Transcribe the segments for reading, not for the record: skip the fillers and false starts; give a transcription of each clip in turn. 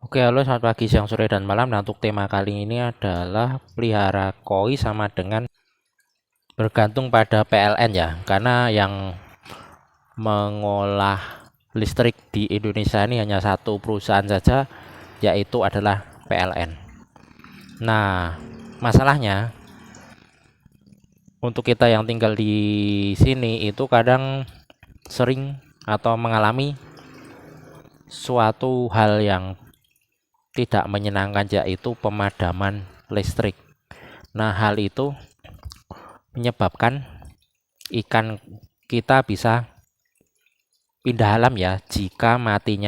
Oke, halo selamat pagi, siang, sore, dan malam. Nah, untuk tema kali ini adalah pelihara koi sama dengan bergantung pada PLN ya. Karena yang mengolah listrik di Indonesia ini hanya satu perusahaan saja, yaitu adalah PLN. Nah, masalahnya untuk kita yang tinggal di sini itu kadang sering atau mengalami suatu hal yang tidak menyenangkan, yaitu pemadaman listrik. Nah, hal itu menyebabkan ikan kita bisa pindah alam ya jika mati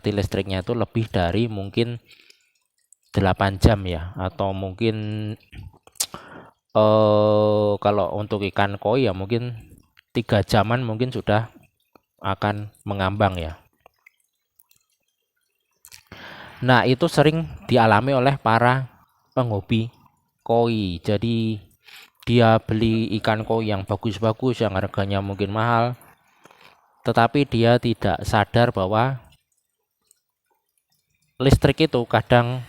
listriknya itu lebih dari mungkin 8 jam ya, atau mungkin kalau untuk ikan koi ya mungkin 3 jaman mungkin sudah akan mengambang ya. Nah, itu sering dialami oleh para penghobi koi. Jadi dia beli ikan koi yang bagus-bagus, yang harganya mungkin mahal, tetapi dia tidak sadar bahwa listrik itu kadang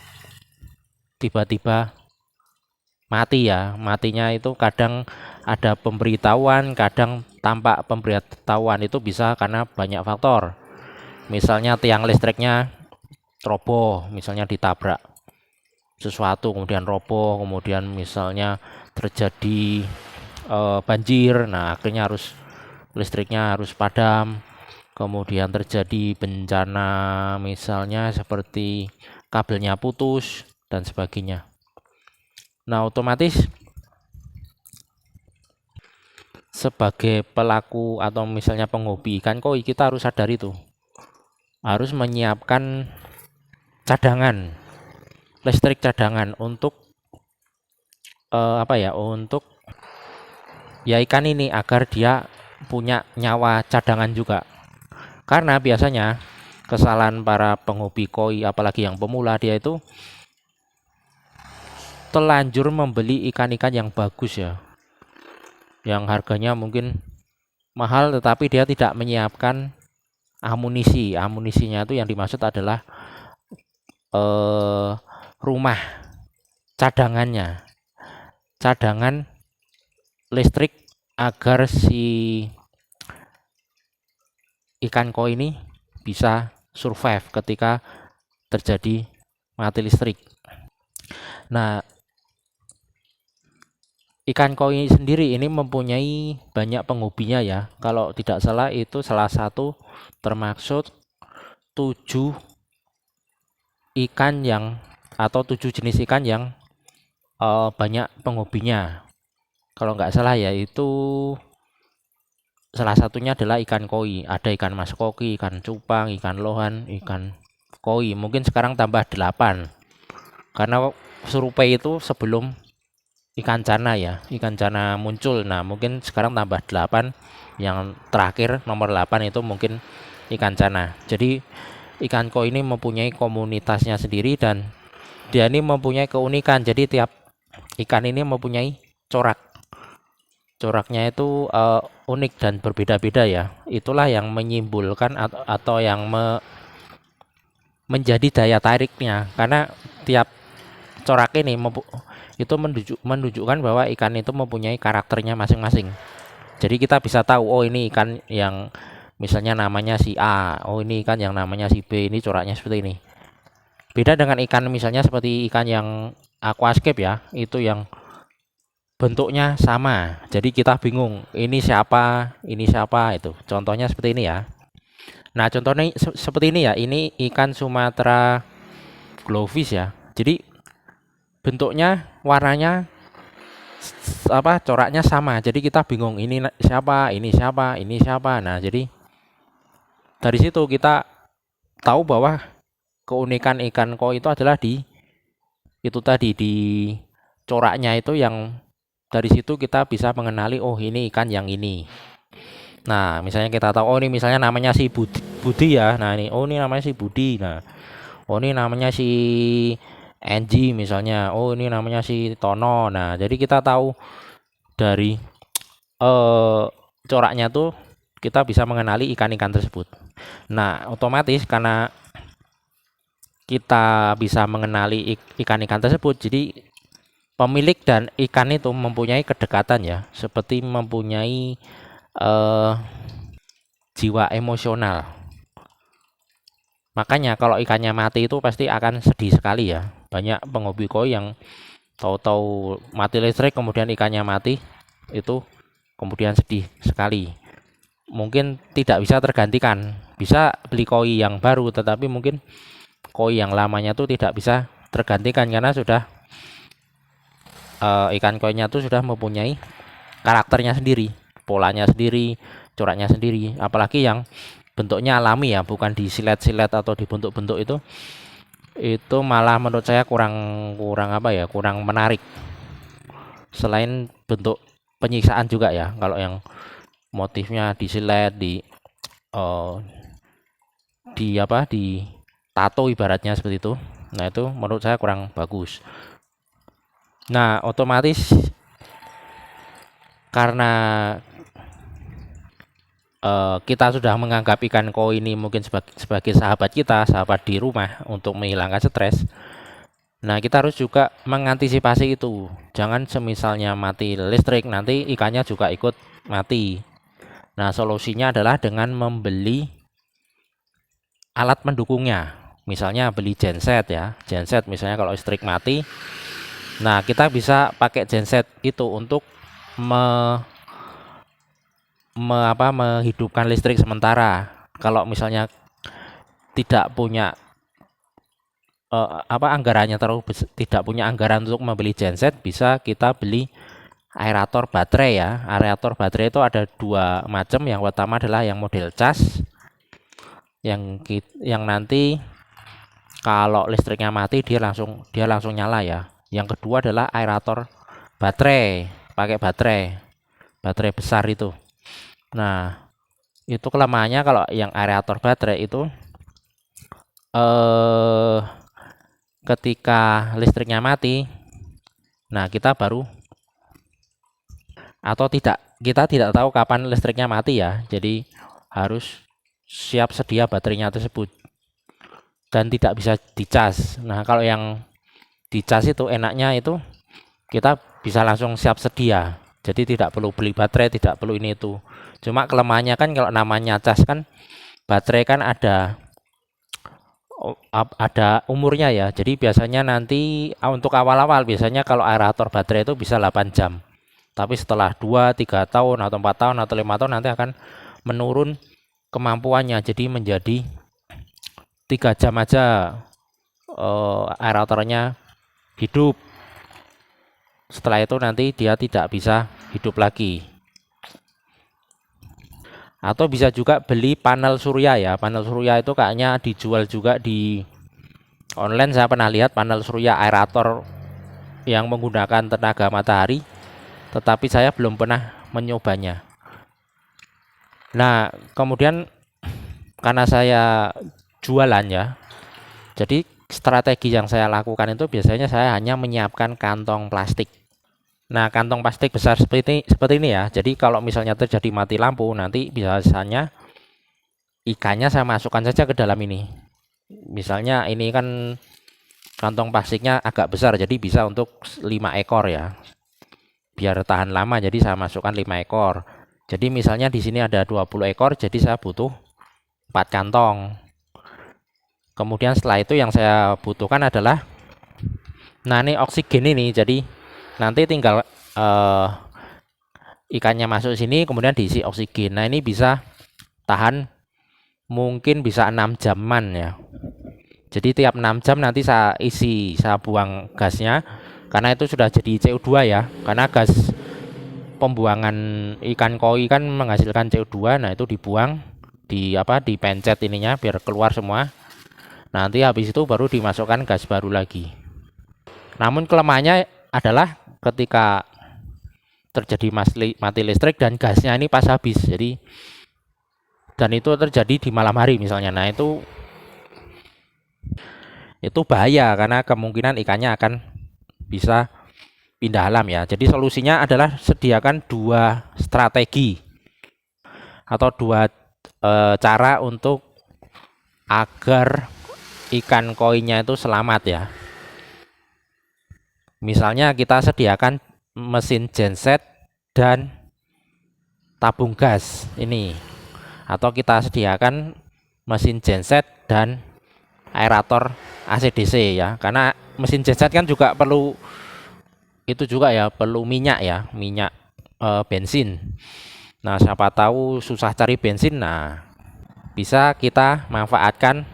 tiba-tiba mati ya. Matinya itu kadang ada pemberitahuan, kadang tanpa pemberitahuan. Itu bisa karena banyak faktor. Misalnya tiang listriknya roboh, misalnya ditabrak sesuatu kemudian roboh, kemudian misalnya terjadi banjir, nah akhirnya listriknya harus padam. Kemudian terjadi bencana misalnya seperti kabelnya putus dan sebagainya. Nah, otomatis sebagai pelaku atau misalnya penghobi ikan koi, kita harus sadar itu. Harus menyiapkan cadangan, listrik cadangan untuk apa ya? Untuk ya ikan ini agar dia punya nyawa cadangan juga. Karena biasanya kesalahan para penghobi koi apalagi yang pemula, dia itu telanjur membeli ikan-ikan yang bagus ya, yang harganya mungkin mahal, tetapi dia tidak menyiapkan amunisi. Amunisinya itu yang dimaksud adalah eh, rumah cadangannya, cadangan listrik agar si ikan koi ini bisa survive ketika terjadi mati listrik. Nah, ikan koi sendiri ini mempunyai banyak penghobinya ya. Kalau tidak salah itu salah satu termaksud 7 ikan yang atau 7 jenis ikan yang banyak penghobinya. Kalau nggak salah ya itu salah satunya adalah ikan koi. Ada ikan mas koki, ikan cupang, ikan lohan, ikan koi. Mungkin sekarang tambah 8. Karena surupei itu sebelum ikan cana ya, ikan cana muncul. Nah, mungkin sekarang tambah 8. Yang terakhir nomor 8 itu mungkin ikan cana. Jadi ikan koi ini mempunyai komunitasnya sendiri dan dia ini mempunyai keunikan. Jadi tiap ikan ini mempunyai corak. Coraknya itu unik dan berbeda-beda ya. Itulah yang menyimpulkan atau yang menjadi daya tariknya, karena tiap corak ini itu menunjukkan bahwa ikan itu mempunyai karakternya masing-masing. Jadi kita bisa tahu, oh ini ikan yang misalnya namanya si A, oh ini ikan yang namanya si B, ini coraknya seperti ini. Beda dengan ikan misalnya seperti ikan yang aquascape ya, itu yang bentuknya sama. Jadi kita bingung, ini siapa itu. Contohnya seperti ini ya. Nah, contohnya seperti ini ya. Ini ikan Sumatera glowfish ya. Jadi bentuknya, warnanya coraknya sama. Jadi kita bingung, ini siapa, ini siapa, ini siapa. Nah, jadi dari situ kita tahu bahwa keunikan ikan koi itu adalah di itu tadi, di coraknya itu, yang dari situ kita bisa mengenali, oh ini ikan yang ini. Nah, misalnya kita tahu, oh ini misalnya namanya si Budi ya. Nah, ini oh ini namanya si Budi. Nah, oh ini namanya si Enji misalnya. Oh ini namanya si Tono. Nah, jadi kita tahu dari eh coraknya tuh kita bisa mengenali ikan-ikan tersebut. Nah, otomatis karena kita bisa mengenali ikan-ikan tersebut. Jadi pemilik dan ikan itu mempunyai kedekatan ya, seperti mempunyai eh, jiwa emosional. Makanya kalau ikannya mati itu pasti akan sedih sekali ya. Banyak penghobi koi yang tahu-tahu mati listrik kemudian ikannya mati, itu kemudian sedih sekali. Mungkin tidak bisa tergantikan. Bisa beli koi yang baru, tetapi mungkin koi yang lamanya tuh tidak bisa tergantikan karena sudah ikan koinya tuh sudah mempunyai karakternya sendiri, polanya sendiri, coraknya sendiri. Apalagi yang bentuknya alami ya, bukan disilet-silet atau dibentuk-bentuk, itu malah menurut saya kurang kurang apa ya, kurang menarik. Selain bentuk penyiksaan juga ya, kalau yang motifnya disilet, di tato ibaratnya seperti itu. Nah, itu menurut saya kurang bagus. Nah, otomatis karena kita sudah menganggap ikan koi ini mungkin sebagai sahabat kita, sahabat di rumah untuk menghilangkan stres. Nah, kita harus juga mengantisipasi itu. Jangan semisalnya mati listrik, nanti ikannya juga ikut mati. Nah, solusinya adalah dengan membeli alat pendukungnya. Misalnya beli genset ya. Genset misalnya kalau listrik mati. Nah, kita bisa pakai genset itu untuk menghidupkan listrik sementara. Kalau misalnya tidak punya anggarannya tidak punya anggaran untuk membeli genset, bisa kita beli aerator baterai ya. Aerator baterai itu ada dua macam. Yang pertama adalah yang model cas, yang nanti kalau listriknya mati dia langsung nyala ya. Yang kedua adalah aerator baterai, pakai baterai besar itu. Nah, itu kelemahannya kalau yang aerator baterai itu ketika listriknya mati, nah kita tidak tahu kapan listriknya mati ya. Jadi harus siap sedia baterainya tersebut dan tidak bisa dicas. Nah, kalau yang dicas itu enaknya itu kita bisa langsung siap sedia. Jadi tidak perlu beli baterai, tidak perlu ini itu. Cuma kelemahannya kan kalau namanya cas kan baterai kan ada umurnya ya. Jadi biasanya nanti untuk awal-awal biasanya kalau aerator baterai itu bisa 8 jam. Tapi setelah 2, 3 tahun atau 4 tahun atau 5 tahun nanti akan menurun kemampuannya. Jadi menjadi 3 jam aja aeratornya hidup. Setelah itu nanti dia tidak bisa hidup lagi. Atau bisa juga beli panel surya ya. Panel surya itu kayaknya dijual juga di online. Saya pernah lihat panel surya aerator yang menggunakan tenaga matahari, tetapi saya belum pernah menyobanya. Nah, kemudian karena saya jualan ya, jadi strategi yang saya lakukan itu biasanya saya hanya menyiapkan kantong plastik. Nah, kantong plastik besar seperti ini ya. Jadi kalau misalnya terjadi mati lampu, nanti biasanya ikannya saya masukkan saja ke dalam ini. Misalnya ini kan kantong plastiknya agak besar, jadi bisa untuk 5 ekor ya. Biar tahan lama, jadi saya masukkan 5 ekor. Jadi misalnya di sini ada 20 ekor, jadi saya butuh 4 kantong. Kemudian setelah itu yang saya butuhkan adalah, nah ini oksigen ini, jadi nanti tinggal ikannya masuk sini kemudian diisi oksigen. Nah, ini bisa tahan mungkin bisa 6 jaman ya. Jadi tiap 6 jam nanti saya buang gasnya, karena itu sudah jadi CO2 ya. Karena gas pembuangan ikan koi kan menghasilkan CO2. Nah, itu dibuang, dipencet ininya biar keluar semua. Nanti habis itu baru dimasukkan gas baru lagi. Namun kelemahannya adalah ketika terjadi mati listrik dan gasnya ini pas habis. Jadi dan itu terjadi di malam hari misalnya. Nah, itu bahaya karena kemungkinan ikannya akan bisa pindah alam ya. Jadi solusinya adalah sediakan 2 strategi atau 2 cara untuk agar ikan koinya itu selamat ya. Misalnya kita sediakan mesin genset dan tabung gas ini, atau kita sediakan mesin genset dan aerator AC/DC ya, karena mesin genset kan juga perlu itu juga ya, perlu minyak ya, minyak bensin. Nah, siapa tahu susah cari bensin, nah bisa kita manfaatkan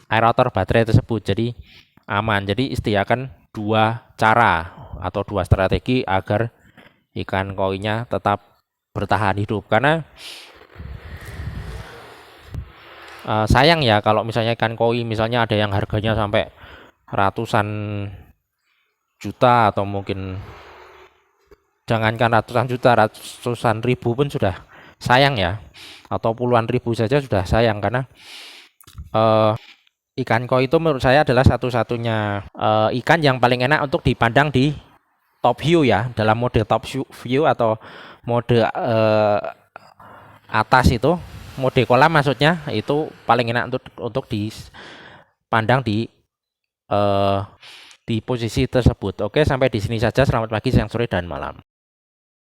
aerator baterai tersebut, jadi aman. Jadi sediakan dua cara atau dua strategi agar ikan koinya tetap bertahan hidup, karena sayang ya kalau misalnya ikan koi misalnya ada yang harganya sampai ratusan juta, atau mungkin jangankan ratusan juta, ratusan ribu pun sudah sayang ya, atau puluhan ribu saja sudah sayang, karena ikan koi itu menurut saya adalah satu-satunya ikan yang paling enak untuk dipandang di top view ya, dalam mode top view atau mode atas itu, mode kolam maksudnya, itu paling enak untuk dipandang di posisi tersebut. Oke, sampai di sini saja. Selamat pagi, siang, sore, dan malam.